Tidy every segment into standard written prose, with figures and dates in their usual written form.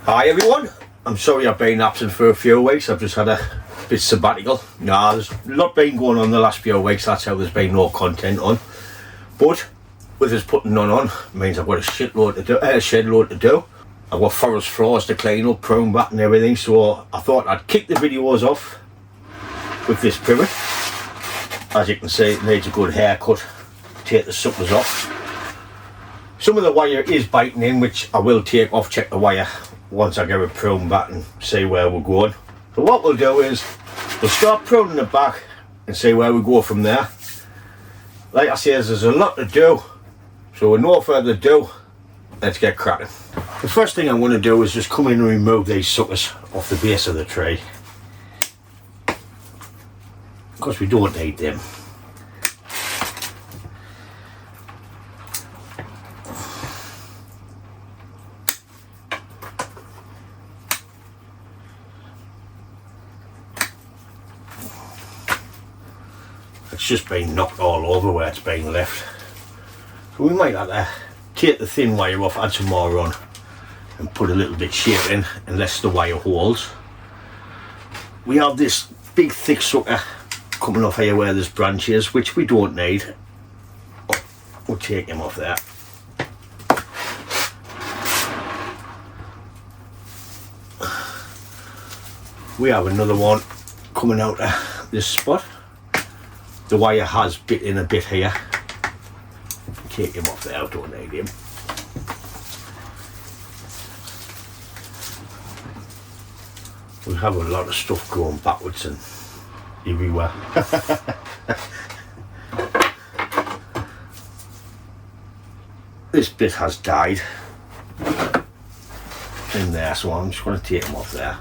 Hi everyone, I'm sorry I've been absent for a few weeks. I've just had a bit sabbatical. There's a lot been going on the last few weeks, that's how there's been no content on. But with us putting none on, means I've got a shed load to do. I've got forest floors to clean up, prune back and everything, so I thought I'd kick the videos off with this privet. As you can see, it needs a good haircut, take the suckers off. Some of the wire is biting in, which I will take off, check the wire once I get it pruned back and see where we're going. So what we'll do is we'll start pruning it back and see where we go from there. Like I say, there's a lot to do, so with no further ado, let's get cracking. The first thing I'm going to do is just come in and remove these suckers off the base of the tree, because we don't need them. It's just been knocked all over where it's been left. So we might have to take the thin wire off, add some more on and put a little bit shape in unless the wire holds. We have this big thick sucker coming off here where there's branches, which we don't need. We'll take him off there. We have another one coming out of this spot. The wire has bit in a bit here. Take him off there, I don't need him. We have a lot of stuff going backwards and everywhere. This bit has died in there, so I'm just going to take him off there.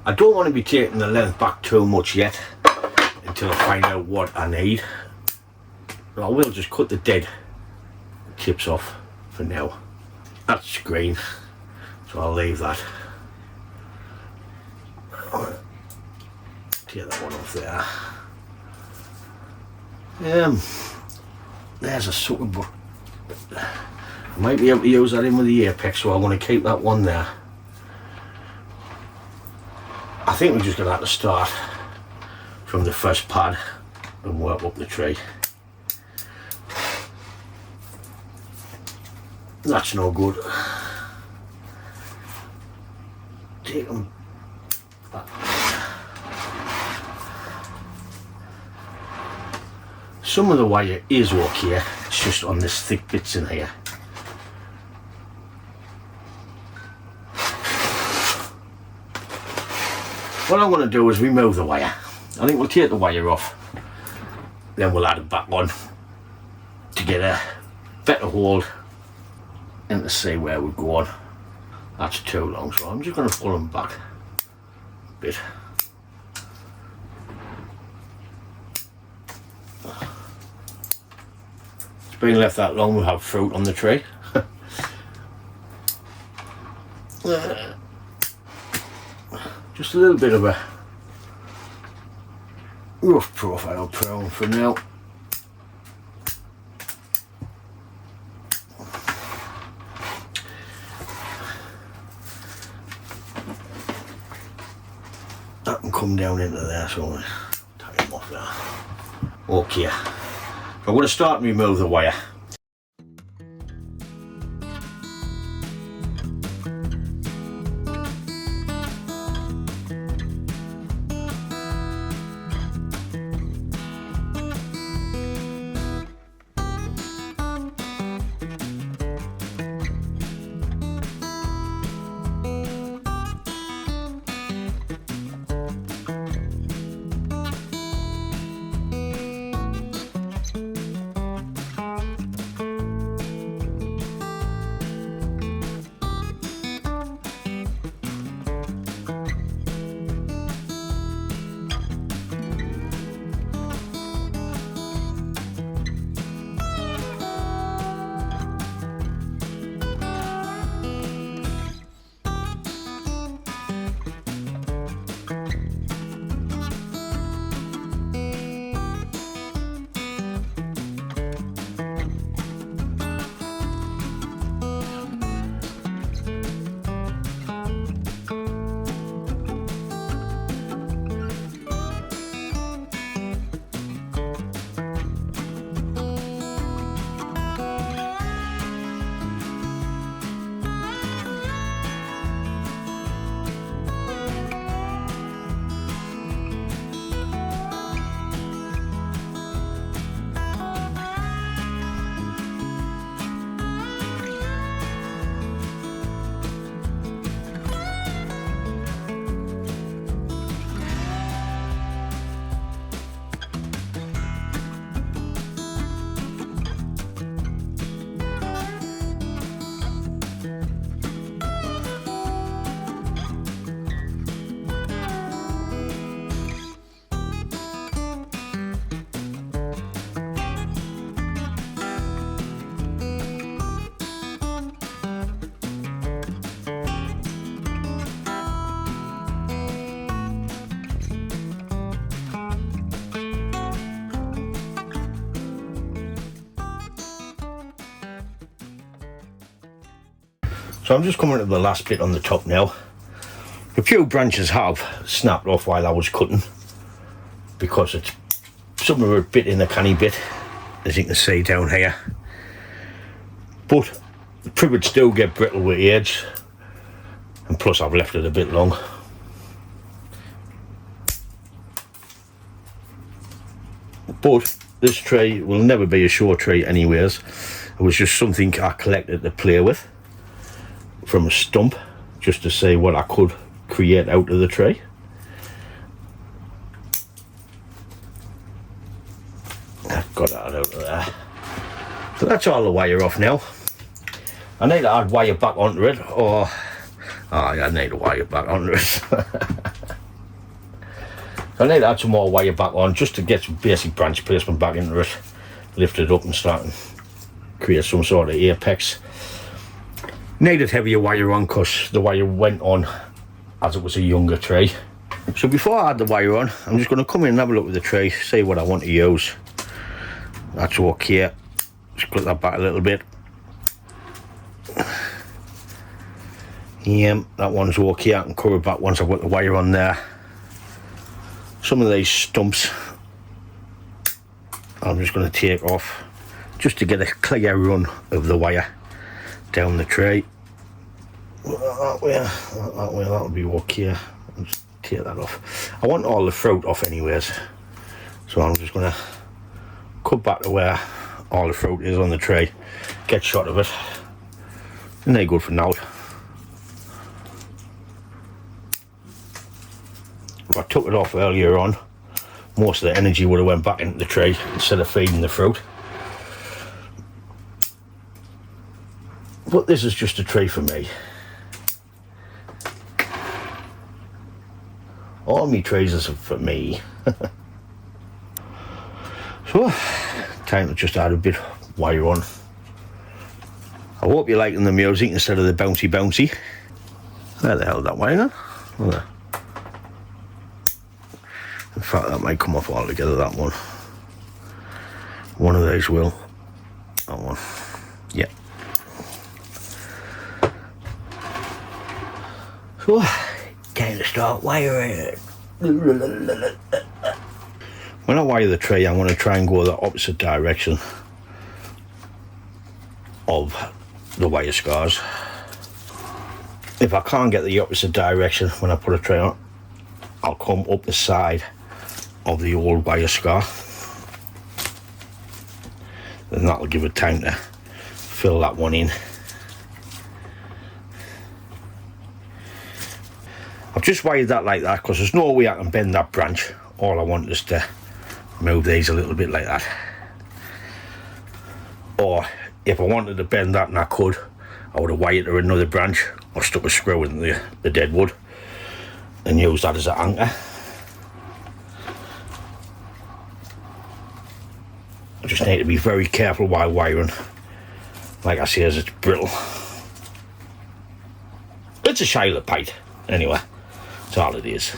I don't want to be taking the length back too much yet until I find out what I need. I will just cut the dead tips off for now. That's green, so I'll leave that. Take that one off there. There's a sucker, but I might be able to use that in with the apex, so I want to keep that one there. I think we're just going to have to start from the first pad and work up the tree. That's no good. Take them back. Some of the wire is okay, it's just on this thick bits in here. What I'm going to do is remove the wire. I think we'll take the wire off, then we'll add it back on to get a better hold and to see where we're going. That's too long, so I'm just going to pull them back a bit. It's been left that long, we'll have fruit on the tree. Just a little bit of a rough profile prune for now. That can come down into there, so I'll take him off there. Okay, I'm going to start and remove the wire. So I'm just coming to the last bit on the top now. A few branches have snapped off while I was cutting because it's some are a bit in a canny bit, as you can see down here. But the privets do get brittle with age, and plus I've left it a bit long. But this tree will never be a short tree anyways. It was just something I collected to play with from a stump, just to see what I could create out of the tree. I've got that out of there. So that's all the wire off now. I need to add wire back onto it, or I need to wire back onto it. So I need to add some more wire back on just to get some basic branch placement back into it, lift it up and start and create some sort of apex. Needed heavier wire on because the wire went on as it was a younger tree. So before I add the wire on, I'm just going to come in and have a look at the tree, see what I want to use. That's okay. Just cut that back a little bit. Yeah, that one's okay. I can cover it back once I've got the wire on there. Some of these stumps I'm just going to take off just to get a clear run of the wire down the tree. That way, that'll be okay. I'll just take that off. I want all the fruit off anyways, so I'm just going to cut back to where all the fruit is on the tree, get shot of it, and they're good for now. If I took it off earlier on, most of the energy would have went back into the tree instead of feeding the fruit. But this is just a tree for me. All my trees are for me. So, time to just add a bit of wire on. I hope you're liking the music instead of the bouncy bouncy. Where the hell is that wire on? Oh, there. In fact, that might come off altogether, that one. One of these will. That one. Yeah. So, time to start wiring. When I wire the tree, I'm going to try and go the opposite direction of the wire scars. If I can't get the opposite direction when I put a tray on, I'll come up the side of the old wire scar. Then that'll give it time to fill that one in. I've just wired that like that because there's no way I can bend that branch. All I want is to move these a little bit like that. Or if I wanted to bend that and I could, I would have wired to another branch or stuck a screw in the dead wood and use that as an anchor. I just need to be very careful while wiring. Like I say, as it's brittle. It's a Shiloh pipe, anyway. That's all it is.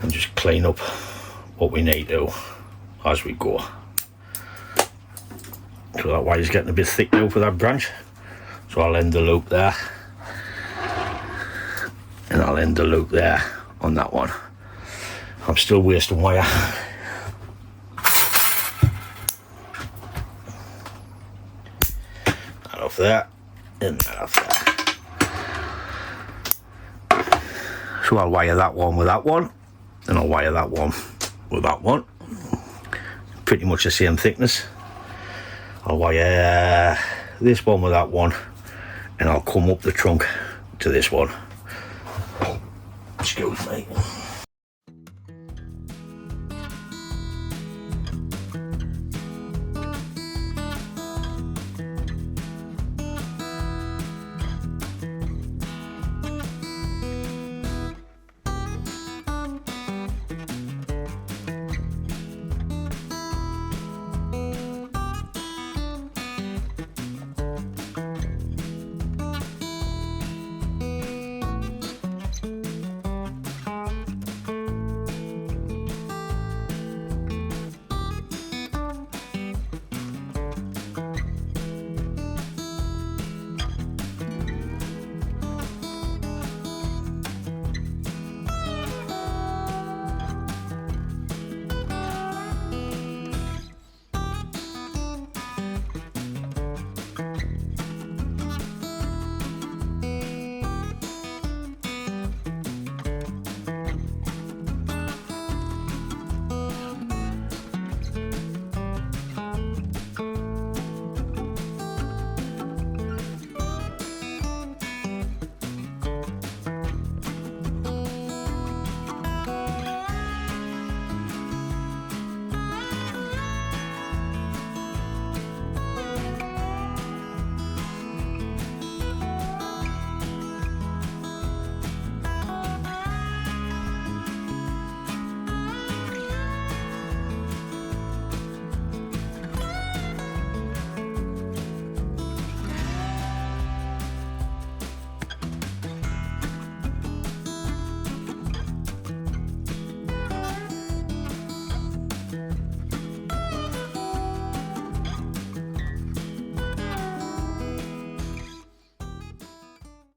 And just clean up what we need to as we go. So that wire's getting a bit thick now for that branch. So I'll end the loop there. And I'll end the loop there on that one. I'm still wasting wire. That off there, and that off there. So I'll wire that one with that one, and I'll wire that one with that one. Pretty much the same thickness. I'll wire this one with that one, and I'll come up the trunk to this one. Excuse me.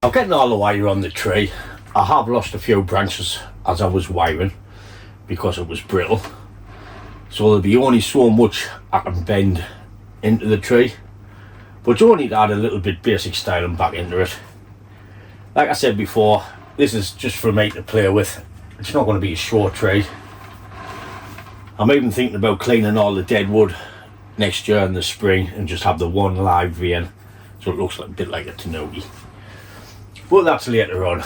I'm getting all the wire on the tree. I have lost a few branches as I was wiring because it was brittle, so there'll be only so much I can bend into the tree, but you only need to add a little bit basic styling back into it. Like I said before, this is just for me to play with. It's not going to be a short tree. I'm even thinking about cleaning all the dead wood next year in the spring and just have the one live vein so it looks like a bit like a tanuki. But that's later on.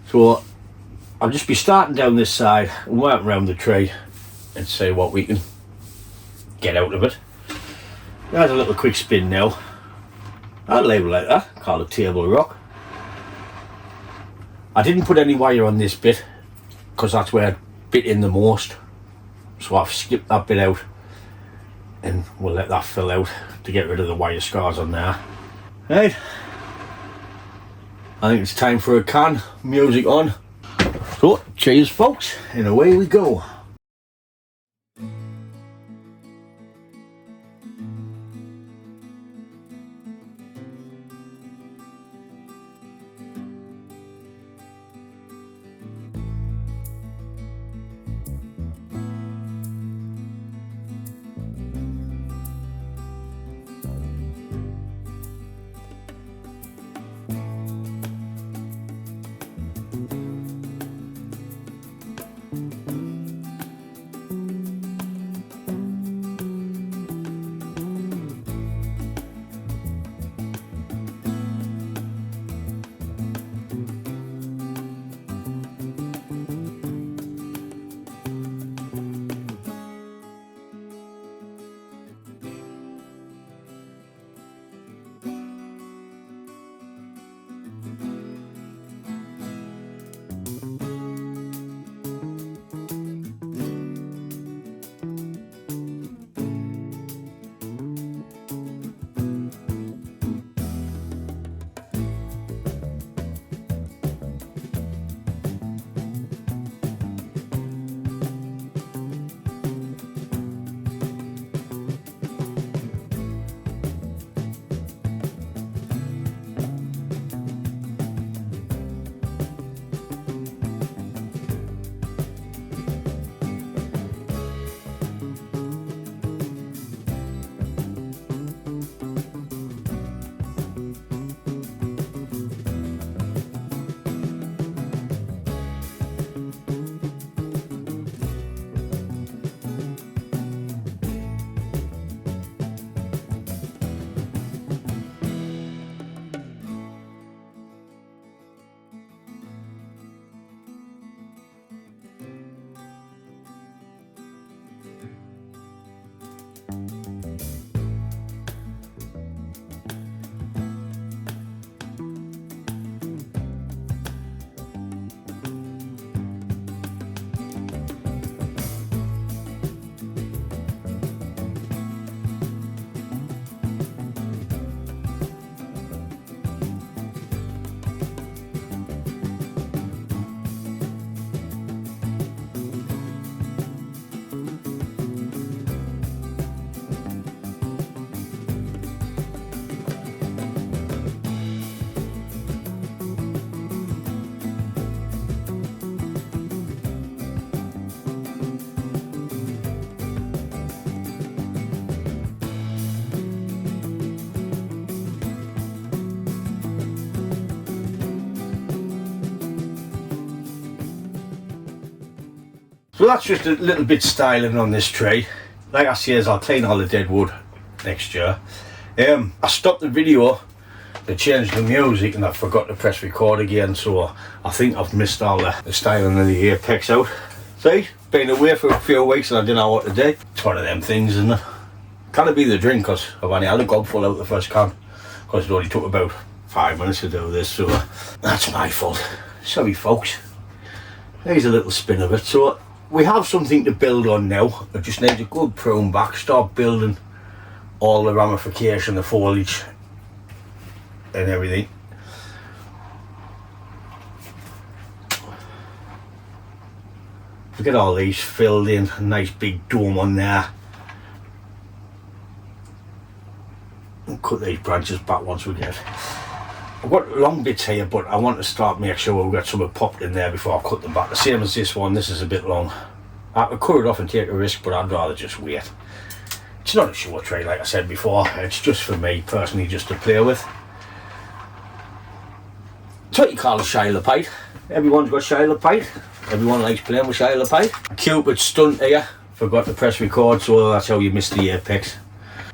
So I'll just be starting down this side and work around the tree and see what we can get out of it. There's a little quick spin now. I'll label it like that, call it table rock. I didn't put any wire on this bit because that's where it bit in the most, so I've skipped that bit out and we'll let that fill out to get rid of the wire scars on there. Right, I think it's time for a can, music on. So cheers folks, and away we go. So that's just a little bit styling on this tree. Like I says, I'll clean all the dead wood next year. I stopped the video to change the music and I forgot to press record again, so I think I've missed all the styling of the apex out. See, been away for a few weeks and I didn't know what to do. It's one of them things, isn't it? Can it be the drink, because I've only had a gobful out the first can, because it only took about 5 minutes to do this, so that's my fault. Sorry folks. There's a little spin of it. So we have something to build on now. It just needs a good prune back, start building all the ramification, the foliage and everything. Look at all these filled in, a nice big dome on there. And cut these branches back once we get I've got long bits here, but I want to start make sure we've got something popped in there before I cut them back. The same as this one, this is a bit long. I could cut it off and take a risk, but I'd rather just wait. It's not a show tray like I said before, it's just for me personally, just to play with. It's what you call a Shilopite. Everyone's got Shilopite. Everyone likes playing with Shilopite. Cupid stunt here. Forgot to press record, so that's how you missed the apex.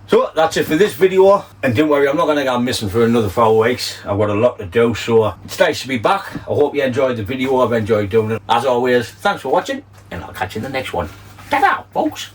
So that's it for this video, and don't worry, I'm not going to go missing for another 4 weeks. I've got a lot to do, so it's nice to be back. I hope you enjoyed the video. I've enjoyed doing it. As always, thanks for watching, and I'll catch you in the next one. Ta-da, folks.